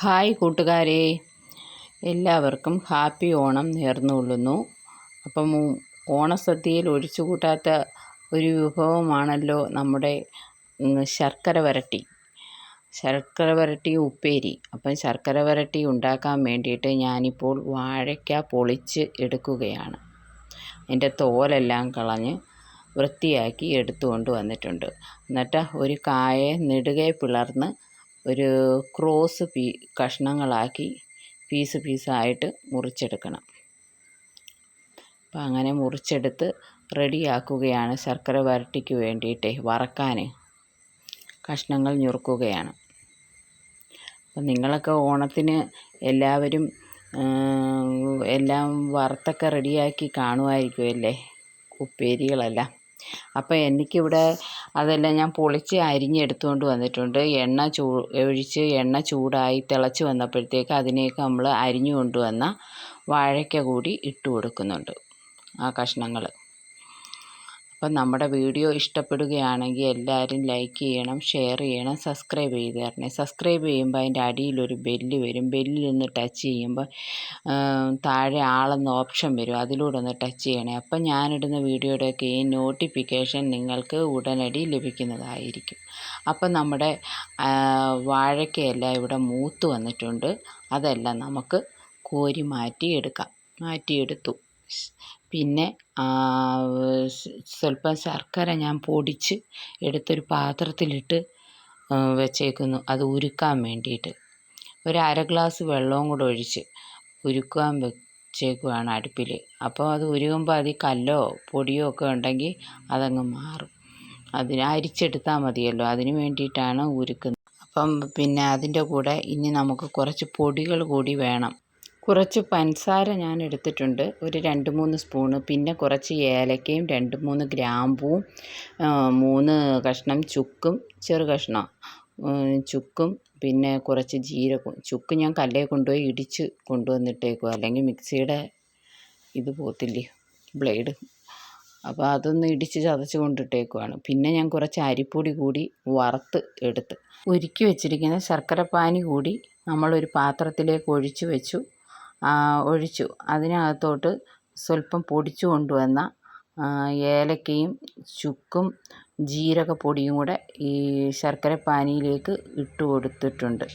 Hi കൂട്ടുകാരെ, എല്ലാവർക്കും happy Onam നേർന്നുകൊള്ളുന്നു. അപ്പം ഓണസദ്യയിൽ ഒഴിച്ചുകൂട്ടാത്ത ഒരു വിഭവമാണല്ലോ നമ്മുടെ ശർക്കര വരട്ടി. ശർക്കര വരട്ടി ഉപ്പേരി. അപ്പം ശർക്കര വരട്ടി ഉണ്ടാക്കാൻ വേണ്ടിയിട്ട് ഞാനിപ്പോൾ വാഴയ്ക്ക പൊളിച്ച് എടുക്കുകയാണ്. അതിൻ്റെ തോലെല്ലാം കളഞ്ഞ് വൃത്തിയാക്കി എടുത്തുകൊണ്ട് വന്നിട്ടുണ്ട്. എന്നിട്ട് ഒരു കായെ നെടുകെ പിളർന്ന് ഒരു ക്രോസ് കഷ്ണങ്ങളാക്കി പീസായിട്ട് മുറിച്ചെടുക്കണം. അപ്പം അങ്ങനെ മുറിച്ചെടുത്ത് റെഡിയാക്കുകയാണ് ശർക്കര വരട്ടിക്ക് വേണ്ടിയിട്ട്. വറക്കാൻ കഷ്ണങ്ങൾ ഞുറുക്കുകയാണ്. അപ്പം നിങ്ങളൊക്കെ ഓണത്തിന് എല്ലാവരും എല്ലാം വറുത്തൊക്കെ റെഡിയാക്കി കാണുമായിരിക്കുമല്ലേ, ഉപ്പേരികളെല്ലാം. അപ്പോൾ എനിക്കിവിടെ അതെല്ലാം ഞാൻ പൊളിച്ച് അരിഞ്ഞെടുത്തുകൊണ്ട് വന്നിട്ടുണ്ട്. ഒഴിച്ച് എണ്ണ ചൂടായി തിളച്ച് വന്നപ്പോഴത്തേക്ക് അതിലേക്ക് നമ്മൾ അരിഞ്ഞു കൊണ്ടുവന്ന വാഴയ്ക്ക കൂടി ഇട്ട് കൊടുക്കുന്നുണ്ട്, ആ കഷ്ണങ്ങൾ. അപ്പം നമ്മുടെ വീഡിയോ ഇഷ്ടപ്പെടുകയാണെങ്കിൽ എല്ലാവരും ലൈക്ക് ചെയ്യണം, ഷെയർ ചെയ്യണം, സബ്സ്ക്രൈബ് ചെയ്ത് തരണേ. സബ്സ്ക്രൈബ് ചെയ്യുമ്പോൾ അതിൻ്റെ അടിയിലൊരു ബെല്ല് വരും. ബെല്ലിലൊന്ന് ടച്ച് ചെയ്യുമ്പോൾ താഴെ ആളെന്ന ഓപ്ഷൻ വരും. അതിലൂടെ ഒന്ന് ടച്ച് ചെയ്യണേ. അപ്പം ഞാനിടുന്ന വീഡിയോയുടെയൊക്കെ ഈ നോട്ടിഫിക്കേഷൻ നിങ്ങൾക്ക് ഉടനടി ലഭിക്കുന്നതായിരിക്കും. അപ്പം നമ്മുടെ വാഴയ്ക്കയെല്ലാം ഇവിടെ മൂത്ത് വന്നിട്ടുണ്ട്. അതെല്ലാം നമുക്ക് കോരി മാറ്റിയെടുത്തു. പിന്നെ സ്വല്പം ശർക്കര ഞാൻ പൊടിച്ച് എടുത്തൊരു പാത്രത്തിലിട്ട് വെച്ചേക്കുന്നു, അത് ഉരുക്കാൻ വേണ്ടിയിട്ട്. ഒരു അര ഗ്ലാസ് വെള്ളവും കൂടെ ഒഴിച്ച് ഉരുക്കാൻ വെച്ചേക്കുവാണ് അടുപ്പിൽ. അപ്പോൾ അത് ഉരുകുമ്പോൾ അതിൽ കല്ലോ പൊടിയോ ഒക്കെ ഉണ്ടെങ്കിൽ അതങ്ങ് മാറും. അതിന് അരിച്ചെടുത്താൽ മതിയല്ലോ, അതിന് വേണ്ടിയിട്ടാണ് ഉരുക്കുന്നത്. അപ്പം പിന്നെ അതിൻ്റെ കൂടെ ഇനി നമുക്ക് കുറച്ച് പൊടികൾ കൂടി വേണം. കുറച്ച് പഞ്ചസാര ഞാൻ എടുത്തിട്ടുണ്ട്, ഒരു 2-3 സ്പൂണ്. പിന്നെ കുറച്ച് ഏലക്കയും 2-3 ഗ്രാമ്പൂവും 3 കഷ്ണം ചുക്കും, ചെറു കഷ്ണം ചുക്കും, പിന്നെ കുറച്ച് ജീരകവും. ചുക്ക് ഞാൻ കല്ലേ കൊണ്ടുപോയി ഇടിച്ച് കൊണ്ടുവന്നിട്ടേക്കും, അല്ലെങ്കിൽ മിക്സിയുടെ ഇത് പോത്തില്ലേ, ബ്ലേഡ്. അപ്പോൾ അതൊന്ന് ഇടിച്ച് ചതച്ച് കൊണ്ടിട്ടേക്കുവാണ്. പിന്നെ ഞാൻ കുറച്ച് അരിപ്പൊടി കൂടി വറുത്ത് എടുത്ത് ഉരുക്കി വെച്ചിരിക്കുന്ന ശർക്കരപ്പാനി കൂടി നമ്മളൊരു പാത്രത്തിലേക്ക് ഒഴിച്ചു. അതിനകത്തോട്ട് സ്വല്പം പൊടിച്ചു കൊണ്ടുവന്ന ഏലക്കയും ചുക്കും ജീരകപ്പൊടിയും കൂടെ ഈ ശർക്കരപ്പാനിയിലേക്ക് ഇട്ട് കൊടുത്തിട്ടുണ്ട്.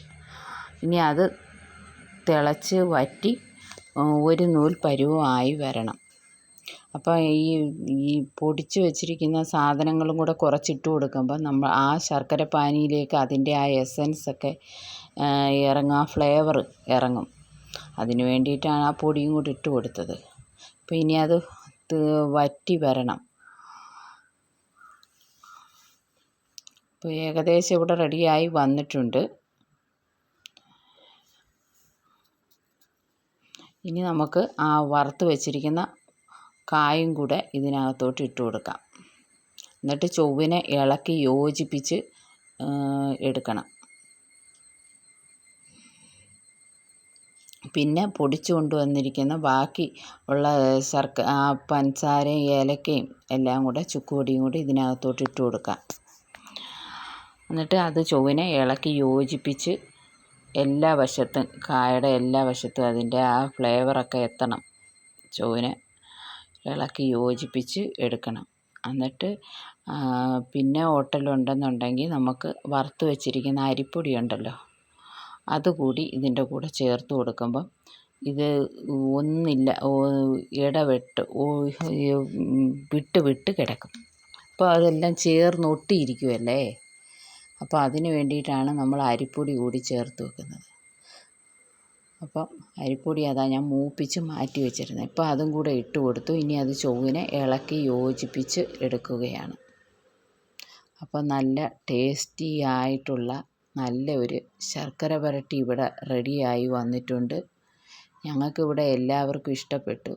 ഇനി അത് തിളച്ച് വറ്റി ഒരു നൂൽ പരുവമായി വരണം. അപ്പോൾ ഈ പൊടിച്ച് വെച്ചിരിക്കുന്ന സാധനങ്ങളും കൂടെ കുറച്ചിട്ട് കൊടുക്കുമ്പോൾ നമ്മൾ ആ ശർക്കരപ്പാനിയിലേക്ക് അതിൻ്റെ ആ എസൻസൊക്കെ ആ ഫ്ലേവർ ഇറങ്ങും. അതിന് വേണ്ടിയിട്ടാണ് ആ പൊടിയും കൂടി ഇട്ട് കൊടുത്തത്. അപ്പോൾ ഇനി അത് വറ്റി വരണം. ഇപ്പോൾ ഏകദേശം ഇവിടെ റെഡിയായി വന്നിട്ടുണ്ട്. ഇനി നമുക്ക് ആ വറുത്ത് വെച്ചിരിക്കുന്ന കായും കൂടെ ഇതിനകത്തോട്ട് ഇട്ട് കൊടുക്കാം. എന്നിട്ട് ചൊവ്വിനെ ഇളക്കി യോജിപ്പിച്ച് എടുക്കണം. പിന്നെ പൊടിച്ചു കൊണ്ടുവന്നിരിക്കുന്ന ബാക്കി ഉള്ള പഞ്ചസാരയും ഏലക്കയും എല്ലാം കൂടെ ചുക്കുപൊടിയും കൂടി ഇതിനകത്തോട്ട് ഇട്ട് കൊടുക്കാം. എന്നിട്ട് അത് ചൊവ്വിനെ ഇളക്കി യോജിപ്പിച്ച് എല്ലാ വശത്തും, കായയുടെ എല്ലാ വശത്തും അതിൻ്റെ ആ ഫ്ലേവറൊക്കെ എത്തണം. ചൊവ്വിനെ ഇളക്കി യോജിപ്പിച്ച് എടുക്കണം. എന്നിട്ട് പിന്നെ ഹോട്ടലുണ്ടെന്നുണ്ടെങ്കിൽ നമുക്ക് വറുത്ത് വെച്ചിരിക്കുന്ന അരിപ്പൊടി ഉണ്ടല്ലോ, അതുകൂടി ഇതിൻ്റെ കൂടെ ചേർത്ത് കൊടുക്കുമ്പം ഇത് ഇടവിട്ട് വിട്ട് കിടക്കും. അപ്പോൾ അതെല്ലാം ചേർന്നൊട്ടിയിരിക്കുമല്ലേ. അപ്പോൾ അതിന് വേണ്ടിയിട്ടാണ് നമ്മൾ അരിപ്പൊടി കൂടി ചേർത്ത് വെക്കുന്നത്. അപ്പം അരിപ്പൊടി അതാ ഞാൻ മൂപ്പിച്ച് മാറ്റി വെച്ചിരുന്നത്. ഇപ്പോൾ അതും കൂടെ ഇട്ട് കൊടുത്തു. ഇനി അത് ചൊവ്വിനെ ഇളക്കി യോജിപ്പിച്ച് എടുക്കുകയാണ്. അപ്പോൾ നല്ല ടേസ്റ്റി ആയിട്ടുള്ള നല്ല ഒരു ശർക്കര വരട്ടി ഇവിടെ റെഡിയായി വന്നിട്ടുണ്ട്. ഞങ്ങൾക്കിവിടെ എല്ലാവർക്കും ഇഷ്ടപ്പെട്ടു,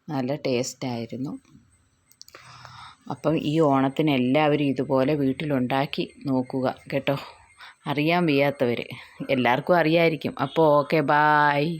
നല്ല ടേസ്റ്റായിരുന്നു. അപ്പം ഈ ഓണത്തിന് എല്ലാവരും ഇതുപോലെ വീട്ടിലുണ്ടാക്കി നോക്കുക കേട്ടോ. അറിയാൻ വയ്യാത്തവർ, എല്ലാവർക്കും അറിയാമായിരിക്കും. അപ്പോൾ ഓക്കെ, ബായ്.